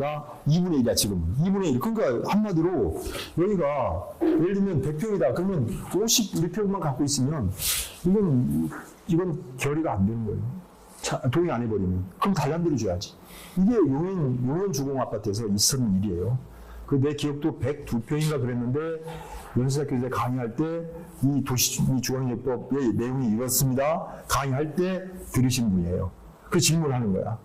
아파트가 2분의 1이야, 지금. 2분의 1. 그러니까 한마디로 여기가 예를 들면 100평이다. 그러면 52평만 갖고 있으면 이건 결의가 안 되는 거예요. 동의 안 해버리면. 그럼 단란대로 줘야지. 이게 용인 주공 아파트에서 있었는 일이에요. 그 내 기억도 102평인가 그랬는데 연수대학교에서 강의할 때 이 주거환경법의 내용이 이렇습니다. 강의할 때 들으신 분이에요. 그 질문을 하는 거야.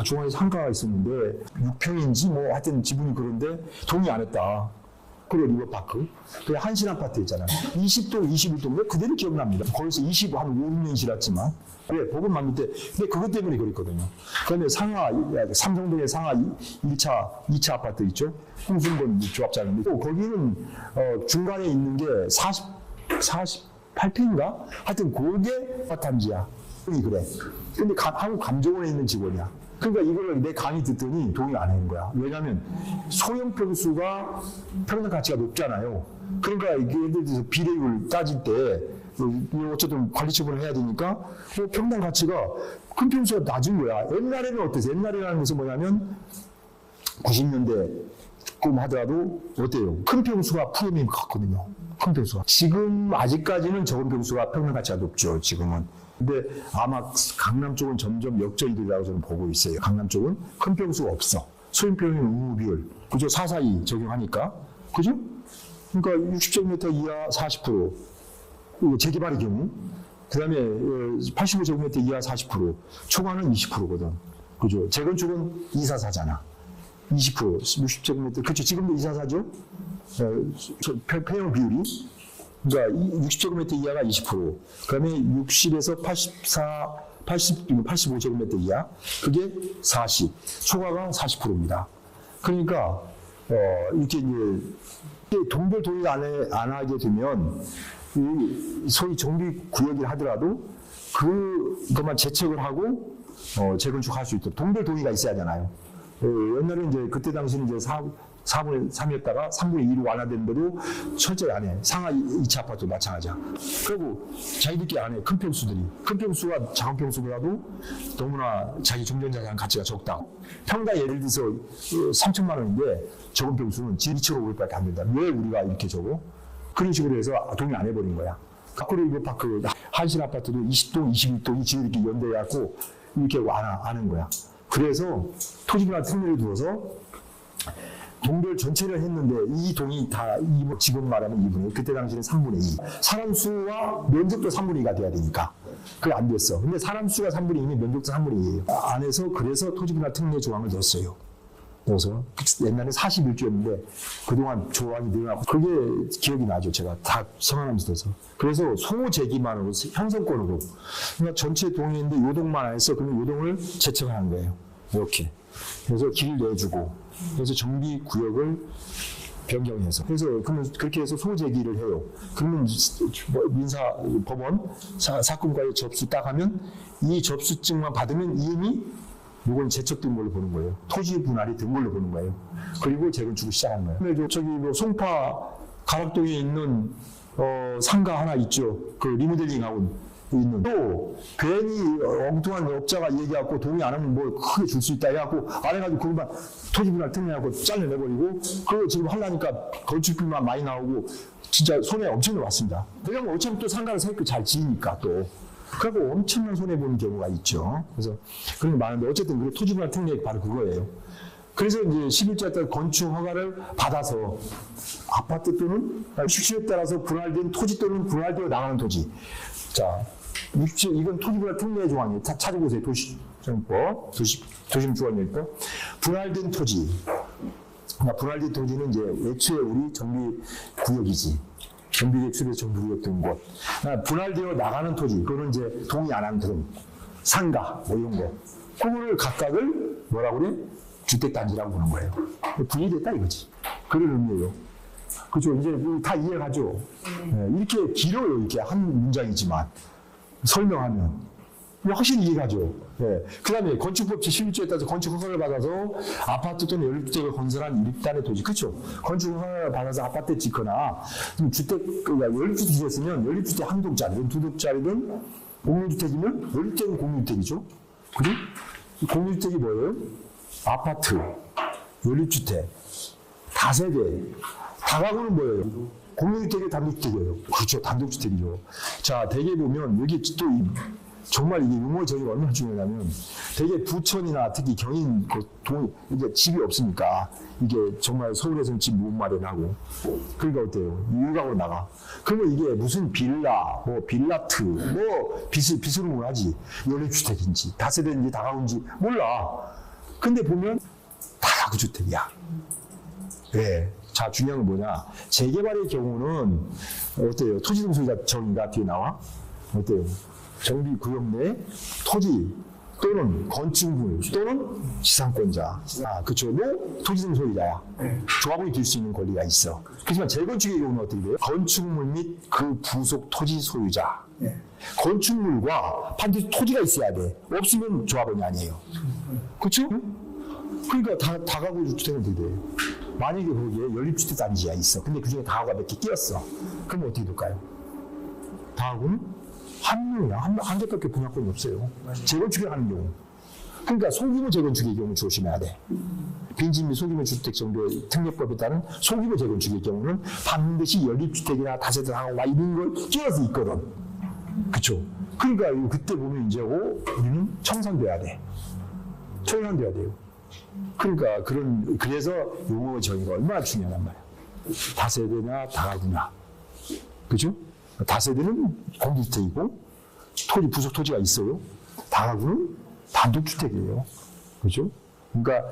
중앙에 상가가 있었는데 6평인지 뭐 하여튼 지분이 그런데 동의 안 했다. 그리고 리버파크. 그 한신 아파트 있잖아요. 20동, 21동. 그대로 기억납니다. 거기서 25, 한 5, 6년 지났지만. 왜? 복원 만들 때. 근데 그것 때문에 그랬거든요. 그다음에 삼성동의 상하 1차, 2차 아파트 있죠? 홍순건 조합장인데. 또 거기는, 중간에 있는 게 48평인가? 하여튼 그게 아파트지야. 그래. 근데 한국감정원에 있는 직원이야. 그러니까 이거를 내 강의 듣더니 동의 안 하는 거야. 왜냐하면 소형 평수가 평당 가치가 높잖아요. 그러니까 예를 들어서 비례율 따질 때 어쨌든 관리 처분을 해야 되니까 평당 가치가 큰 평수가 낮은 거야. 옛날에는 어땠어요? 옛날이라는 것은 뭐냐면 90년대 꿈 하더라도 어때요? 큰 평수가 프리미엄이 갔거든요. 큰 평수가. 지금 아직까지는 적은 평수가 평당 가치가 높죠. 지금은. 근데 아마 강남 쪽은 점점 역전이 되리라고 저는 보고 있어요. 강남 쪽은 큰 평수가 없어. 소형평형 우비율. 그죠? 442 적용하니까. 그죠? 그러니까 60제곱미터 이하 40%. 재개발의 경우. 그 다음에 85제곱미터 이하 40%. 초과는 20%거든. 그죠? 재건축은 244잖아. 20%. 60제곱미터. 그렇죠. 지금도 244죠? 평형 비율이. 그러니까 60제곱미터 이하가 20%, 그다음에 60에서 85제곱미터 이하, 그게 40, 초과가 40%입니다. 그러니까 이렇게 이제 동별 동의 안 하게 되면 소위 정비구역을 하더라도 그것만 제척을 하고 재건축할 수 있도록 동별 동의가 있어야 되잖아요. 옛날에 이제 그때 당시는 이제 4분의 3이었다가 3분의 2로 완화되는데도 철저히 안 해. 상하 2차 아파트도 마찬가지야. 그리고 자기들끼리 안 해. 큰 평수들이. 큰 평수가 작은 평수보다도 너무나 자기 정전자산 가치가 적다. 평당 예를 들어서 3천만 원인데 적은 평수는 2,500밖에 안 된다. 왜 우리가 이렇게 적어? 그런 식으로 해서 동의 안 해버린 거야. 가꾸리 리버파크 한신 아파트도 20동, 21동이 지들끼리 연대해갖고 이렇게 완화하는 거야. 그래서 토지분할 특례를 두어서 동별 전체를 했는데 이 동이 다 지금 말하면 2분의 1, 그때 당시에는 3분의 2. 사람 수와 면적도 3분의 2가 돼야 되니까 그게 안 됐어. 근데 사람 수가 3분의 2면 면적도 3분의 2예요. 안에서 그래서 토지분할 특례 조항을 넣었어요. 그래서 옛날에 41조였는데 그동안 조항이 늘어나고 그게 기억이 나죠. 제가 다 성함하면서 돼서. 그래서 소재기만으로 형성권으로 그러니까 전체 동이인데 요동만 안 해서 그러면 요동을 제척하는 거예요. 이렇게. 그래서 길을 내주고 그래서 정비구역을 변경해서 그래서 그러면 그렇게 해서 소재기를 해요. 그러면 민사법원 사건과의 접수 딱 하면 이 접수증만 받으면 이미 이건 제척된 걸로 보는 거예요. 토지 분할이 된 걸로 보는 거예요. 그리고 재건축을 시작하는 거예요. 근데 저기 송파 가락동에 있는 상가 하나 있죠. 그 리모델링하고 있는 또 괜히 엉뚱한 업자가 얘기하고 동의 안 하면 뭐 크게 줄 수 있다 해갖고 안 해가지고 그것만 토지분할 특례하고 잘라내버리고 그거 지금 하려니까 건축비만 많이 나오고 진짜 손해 엄청나게 왔습니다. 왜냐면 어차피 또 상가를 새롭게 잘 지으니까 또 그래갖고 엄청난 손해보는 경우가 있죠. 그래서 그런 게 많은데 어쨌든 그 토지분할 특례 바로 그거예요. 그래서 이제 11조에 따라 건축 허가를 받아서 아파트 또는 수치에 따라서 분할된 토지 또는 분할되어 나가는 토지. 자, 이건 토지분할 특례 조항이에요. 찾아보세요. 도시정법, 도심주거환경법. 분할된 토지. 그러니까 분할된 토지는 이제 애초에 우리 정비구역이지. 정비대출에서 정비구역 된 곳. 그러니까 분할되어 나가는 토지. 그거는 이제 동의 안 한 등. 상가, 뭐 이런 거. 그거를 각각을 뭐라고 그래? 주택단지라고 보는 거예요. 분리됐다 이거지. 그런 의미예요. 그죠? 이제 다 이해가죠? 네, 이렇게 길어요. 이렇게 한 문장이지만. 설명하면. 확실히 이해가죠? 네. 그 다음에 건축법 제11조에 따라서 건축 허가를 받아서 아파트 또는 연립주택을 건설한 일단의 토지. 그렇죠? 건축 허가를 받아서 아파트 짓거나 연립주택 지었으면 연립주택 한 동짜리든 두 동짜리든 공유주택이면 연립주택은 공유주택이죠? 그죠? 공유주택이 뭐예요? 아파트, 연립주택, 다세대, 다가구는 뭐예요? 공유주택이 단독주택이에요. 그렇죠. 단독주택이죠. 자, 대개 보면 여기 또 정말 이게 용어 정의가 얼마나 중요하냐면 대개 부천이나 특히 경인 이제 집이 없으니까 이게 정말 서울에서는 집 못 마련하고 그러니까 어때요? 유학으로 나가. 그러면 이게 무슨 빌라, 뭐 빌라트, 뭐 빚으로 하지. 연립주택인지 다세대인지 다가구인지 몰라. 근데 보면 다가구주택이야. 네. 자, 중요한 건 뭐냐? 재개발의 경우는 어때요? 토지등록소유자 정의가 뒤에 나와? 어때요? 정비구역 내 토지 또는 건축물 또는 지상권자. 아, 그쵸. 뭐 토지등록소유자야. 조합원이 될 수 있는 권리가 있어. 그렇지만 재건축의 경우는 어떻게 돼요? 건축물 및 그 부속 토지 소유자. 건축물과 반드시 토지가 있어야 돼. 없으면 조합원이 아니에요. 그쵸? 그러니까 다가구 주택은 어떻게 돼요? 만약에 거기에 연립주택 단지가 있어. 근데 그 중에 다가구가 몇 개 끼었어. 그럼 어떻게 될까요? 다가구는 한 명이야. 한 개밖에 분양권이 없어요. 재건축을 하는 경우. 그러니까 소규모 재건축의 경우 조심해야 돼. 빈집 및 소규모 주택 정도의 특례법에 따른 소규모 재건축의 경우는 반드시 연립주택이나 다세대 상호가 이런 걸 끼어서 있거든. 그쵸? 그러니까 그때 보면 이제 우리는 청산돼야 돼. 청산돼야 돼요. 그러니까 그래서 용어 정의가 얼마나 중요한 말이야. 다세대나 다가구나. 그죠? 다세대는 공동주택이고 부속 토지가 있어요. 다가구는 단독주택이에요. 그죠? 그러니까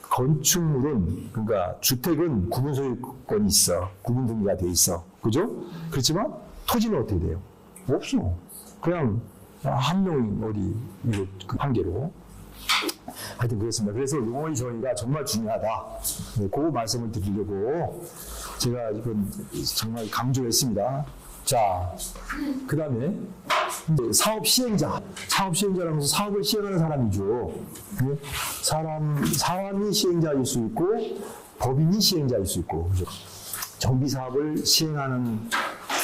건축물은 그러니까 주택은 구분 소유권이 있어. 구분 등기가 돼 있어. 그죠? 그렇지만 토지는 어떻게 돼요? 없어. 그냥 한 명이 어디 이거 한 개로. 하여튼 그렇습니다. 그래서 용어의 정의가 정말 중요하다. 네, 그 말씀을 드리려고 제가 이건 정말 강조했습니다. 자, 그 다음에 사업 시행자. 사업 시행자라면서 사업을 시행하는 사람이죠. 네? 사람이 시행자일 수 있고 법인이 시행자일 수 있고 그죠? 정비 사업을 시행하는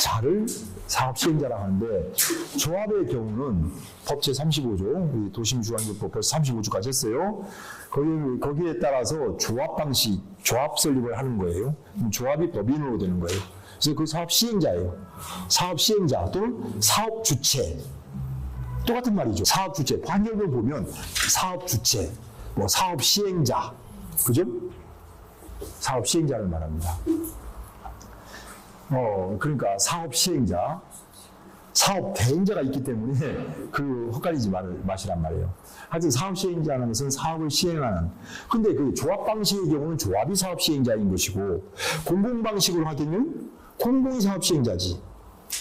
자를 사업 시행자라고 하는데 조합의 경우는 법 제35조 도시민주관계법 벌써 35조까지 했어요. 거기에 따라서 조합 방식, 조합 설립을 하는 거예요. 조합이 법인으로 되는 거예요. 그래서 그 사업 시행자예요. 사업 시행자 또는 사업 주체. 똑같은 말이죠. 사업 주체. 환경을 보면 사업 주체, 뭐 사업 시행자. 그죠? 사업 시행자를 말합니다. 그러니까 사업 시행자, 사업 대행자가 있기 때문에 헛갈리지 마시란 말이에요. 하여튼 사업 시행자는 것은 사업을 시행하는. 근데 그 조합 방식의 경우는 조합이 사업 시행자인 것이고, 공공 방식으로 하기는 공공이 사업 시행자지.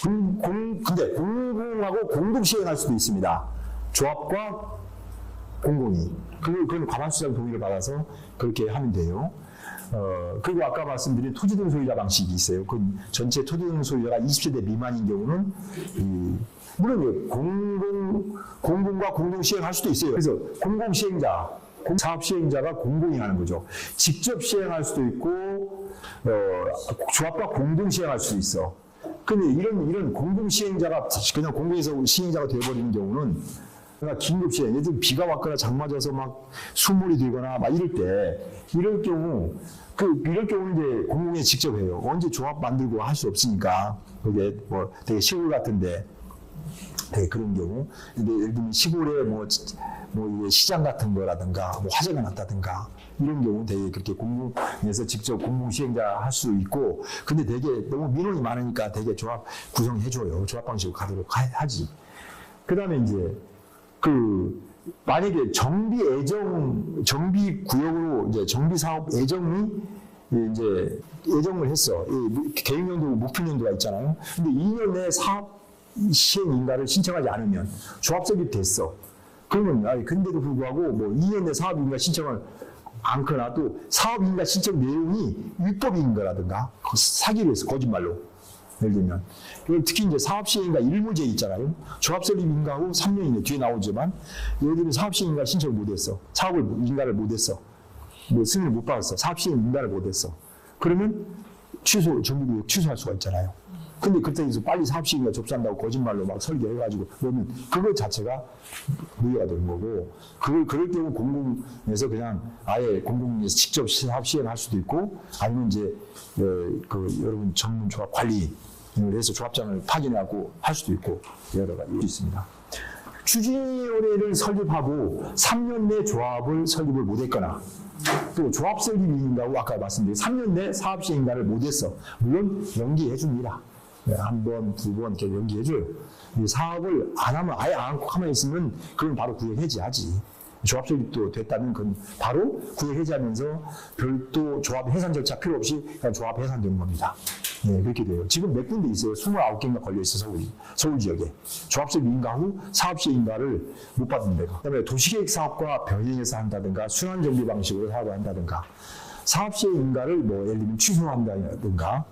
근데 공공하고 공동 시행할 수도 있습니다. 조합과 공공이. 그건 과반수장 동의를 받아서 그렇게 하면 돼요. 그리고 아까 말씀드린 토지등 소유자 방식이 있어요. 그 전체 토지등 소유자가 20세대 미만인 경우는 물론 공공과 공동 시행할 수도 있어요. 그래서 공공 시행자, 사업 시행자가 공공이 하는 거죠. 직접 시행할 수도 있고 조합과 공동 시행할 수도 있어. 근데 이런 공공 시행자가 그냥 공공에서 시행자가 되어버리는 경우는 그러니까 긴급 시행, 예를 들면 비가 왔거나 장 맞아서 막 수물이 들거나 막 이럴 경우는 이제 공공에 직접 해요. 언제 조합 만들고 할 수 없으니까. 그게 뭐 되게 시골 같은데 되게 그런 경우. 근데 예를 들면 시골에 뭐 시장 같은 거라든가 뭐 화재가 났다든가 이런 경우는 되게 그렇게 공공에서 직접 공공 시행자 할 수 있고, 근데 되게 너무 민원이 많으니까 되게 조합 구성해줘요. 조합 방식으로 가도록 하지. 그 다음에 이제 만약에 정비 구역으로 이제 정비 사업 애정이 이제 애정을 했어. 계획연도, 목표연도가 있잖아요. 근데 2년 내에 사업 시행 인가를 신청하지 않으면 조합 설립됐어. 그러면 근데도 불구하고 뭐 2년 내 사업 인가 신청을 않거나 또 사업 인가 신청 내용이 위법인 거라든가 사기로 해서 거짓말로. 예를 들면 특히 이제 사업시행인가 일무제 있잖아요. 조합설립 인가후 3년 이내 뒤에 나오지만 예를 들면 사업시행인가 신청을 못했어. 사업을 인가를 못했어. 뭐 승인을 못 받았어. 사업시행 인가를 못했어. 그러면 정비구역 취소할 수가 있잖아요. 근데 그때에서 빨리 사업시행과 접수한다고 거짓말로 막 설계해가지고 그러면 그거 자체가 무효가 되는 거고, 그럴 경우 공공에서 그냥 아예 공공에서 직접 사업 시행할 수도 있고, 아니면 이제 여러분 전문 조합 관리를 해서 조합장을 파견하고 할 수도 있고 여러 가지 있습니다. 추진위원회를 설립하고 3년 내 조합을 설립을 못했거나, 또 조합 설립 위인가고 아까 말씀드린 3년 내 사업 시행가를 못했어. 물론 연기해 줍니다. 한 번, 두 번 이렇게 연기해 줘요. 사업을 안 하면, 아예 안 하고 가만히 있으면 그건 바로 구역 해지하지. 조합 설립도 됐다면 그건 바로 구역 해지하면서 별도 조합 해산 절차 필요 없이 그냥 조합 해산되는 겁니다. 네, 그렇게 돼요. 지금 몇 군데 있어요. 29개인가 걸려있어, 서울 지역에. 조합설 인가 후 사업시 인가를 못 받는 데가. 그 다음에 도시계획 사업과 병행해서 한다든가, 순환정비 방식으로 사업을 한다든가, 사업시의 인가를 예를 들면 취소한다든가,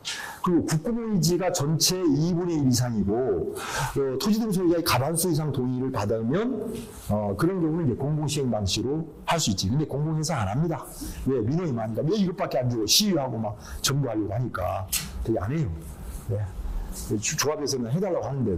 그리고 국공유지가 전체 2분의 1 이상이고, 토지등 소유자의 과반수 이상 동의를 받으면, 그런 경우는 이제 공공시행 방식으로 할 수 있지. 근데 공공해서 안 합니다. 왜? 민원이 많으니까. 왜 이것밖에 안 주고 시위하고 막 정부하려고 하니까 되게 안 해요. 네. 조합에서는 해달라고 하는데.